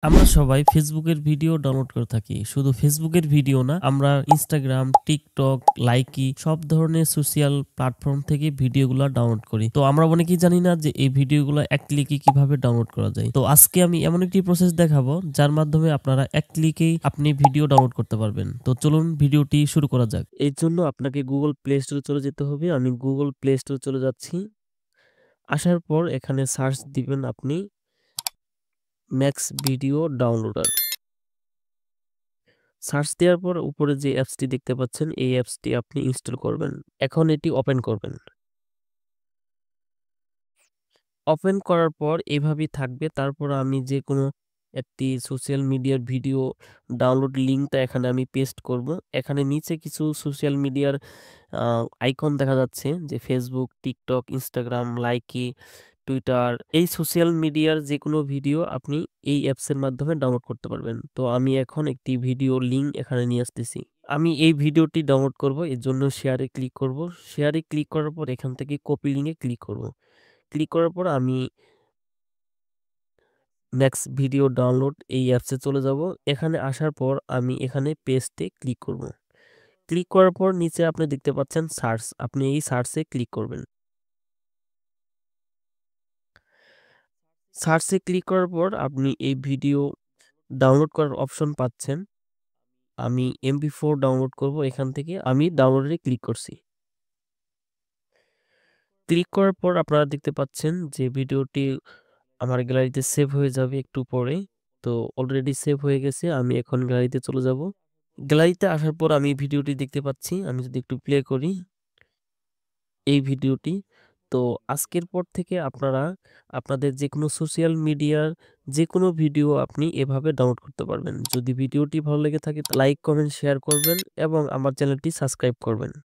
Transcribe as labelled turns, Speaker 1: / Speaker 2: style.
Speaker 1: আমরা সবাই ফেসবুকের ভিডিও ডাউনলোড করে থাকি। শুধু ফেসবুকের ভিডিও না, আমরা ইনস্টাগ্রাম, টিকটক, লাইকি সব ধরনের সোশ্যাল প্ল্যাটফর্ম থেকে ভিডিওগুলা ডাউনলোড করি। তো আমরা অনেকেই জানি না যে এই ভিডিওগুলো এক ক্লিকে কিভাবে ডাউনলোড করা যায়। তো আজকে আমি এমন একটি প্রসেস দেখাবো যার মাধ্যমে আপনারা এক ক্লিকেই আপনি ভিডিও ডাউনলোড করতে পারবেন। তো চলুন ভিডিওটি শুরু করা যাক। এর জন্য আপনাকে গুগল প্লে স্টোরে চলে যেতে হবে। আমি গুগল প্লে স্টোরে চলে যাচ্ছি। আসার পর এখানে সার্চ দিবেন আপনি ম্যাক্স ভিডিও ডাউনলোডার। সার্চ দেওয়ার পর উপরে যে অ্যাপসটি দেখতে পাচ্ছেন এই অ্যাপসটি আপনি ইনস্টল করবেন। এখন এটি ওপেন করবেন। ওপেন করার পর এভাবেই থাকবে। তারপর আমি যেকোনো একটি সোশ্যাল মিডিয়ার ভিডিও ডাউনলোড লিঙ্কটা এখানে আমি পেস্ট করব। এখানে নিচে কিছু সোশ্যাল মিডিয়ার আইকন দেখা যাচ্ছে যে Facebook, TikTok, Instagram, Likee, Twitter এই সোশ্যাল মিডিয়ার যেকোনো ভিডিও আপনি এই অ্যাপসের মাধ্যমে ডাউনলোড করতে পারবেন। তো আমি এখন একটি ভিডিও লিঙ্ক এখানে নিয়ে আসতেছি। আমি এই ভিডিওটি ডাউনলোড করব। এর জন্য শেয়ারে ক্লিক করব। শেয়ারে ক্লিক করার পর এখান থেকে কপি লিঙ্কে ক্লিক করব। ক্লিক করার পর আমি ম্যাক্স ভিডিও ডাউনলোড এই অ্যাপসে চলে যাব। এখানে আসার পর আমি এখানে পেস্টে ক্লিক করব। ক্লিক করার পর নিচে আপনি দেখতে পাচ্ছেন সার্চ। আপনি এই সার্চে ক্লিক করবেন। সার্চে ক্লিক করার পর আপনি এই ভিডিও ডাউনলোড করার অপশন পাচ্ছেন। আমি MP4 ডাউনলোড করব এখান থেকে। আমি ডাউনলোডে ক্লিক করছি। ক্লিক করার পর আপনারা দেখতে পাচ্ছেন যে ভিডিওটি আমার গ্যালারিতে সেভ হয়ে যাবে একটু পরে। তো অলরেডি সেভ হয়ে গেছে। আমি এখন গ্যালারিতে চলে যাব। গ্যালারিতে আসার পর আমি ভিডিওটি দেখতে পাচ্ছি। আমি যদি একটু প্লে করি এই ভিডিওটি। তো আজকের পর থেকে আপনারা আপনাদের যেকোনো সোশ্যাল মিডিয়ার যেকোনো ভিডিও আপনি এভাবে ডাউনলোড করতে পারবেন। যদি ভিডিওটি ভালো লেগে থাকে লাইক, কমেন্ট, শেয়ার করবেন এবং আমার চ্যানেলটি সাবস্ক্রাইব করবেন।